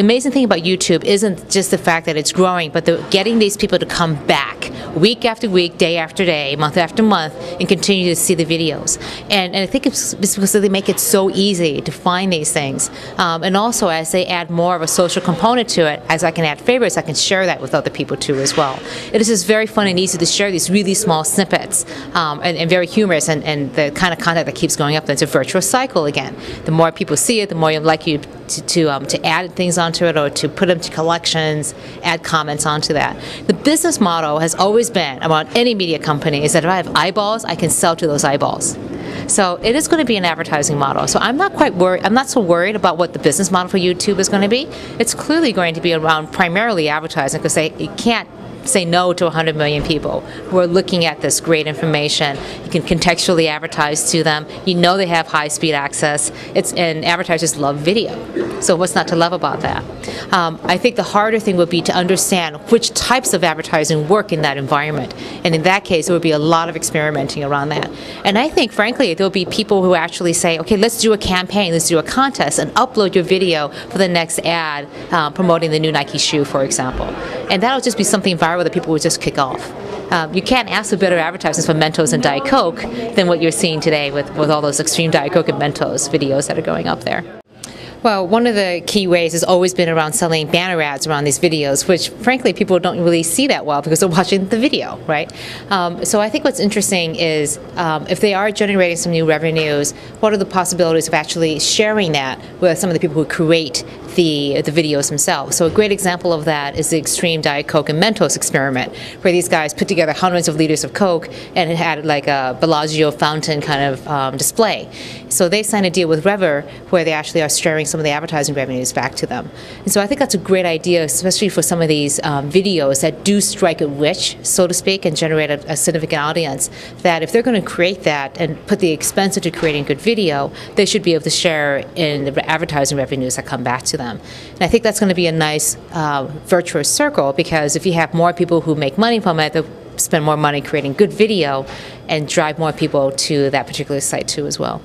amazing thing about YouTube isn't just the fact that it's growing, but getting these people to come back week after week, day after day, month after month, and continue to see the videos. And I think it's because they make it so easy to find these things. And also, as they add more of a social component to it, as I can add favorites, I can share that with other people too as well. It is just very fun and easy to share these really small snippets, and very humorous, and the kind of content that keeps going up. It's a virtuous cycle again. The more people see it, the more you're likely to add things onto it, or to put them to collections, add comments onto that. The business model has always been about any media company is that if I have eyeballs, I can sell to those eyeballs. So it is going to be an advertising model. So I'm not quite worried. I'm not so worried about what the business model for YouTube is going to be. It's clearly going to be around primarily advertising, because you can't say no to 100 million people who are looking at this great information. You can contextually advertise to them. You know they have high-speed access. And advertisers love video. So what's not to love about that? I think the harder thing would be to understand which types of advertising work in that environment. And in that case, there would be a lot of experimenting around that. And I think, frankly, there'll be people who actually say, okay, let's do a campaign, let's do a contest, and upload your video for the next ad promoting the new Nike shoe, for example. And that'll just be something viral that people would just kick off. You can't ask for better advertisements for Mentos and Diet Coke than what you're seeing today with all those extreme Diet Coke and Mentos videos that are going up there. Well, one of the key ways has always been around selling banner ads around these videos, which frankly people don't really see that well because they're watching the video, right? So I think what's interesting is if they are generating some new revenues, what are the possibilities of actually sharing that with some of the people who create the videos themselves? So a great example of that is the extreme Diet Coke and Mentos experiment, where these guys put together hundreds of liters of Coke and it had like a Bellagio fountain kind of display. So they signed a deal with Rever where they actually are sharing some of the advertising revenues back to them. And so I think that's a great idea, especially for some of these videos that do strike a rich, so to speak, and generate a significant audience, that if they're going to create that and put the expense into creating good video, they should be able to share in the advertising revenues that come back to them. And I think that's going to be a nice virtuous circle, because if you have more people who make money from it, they'll spend more money creating good video and drive more people to that particular site too as well.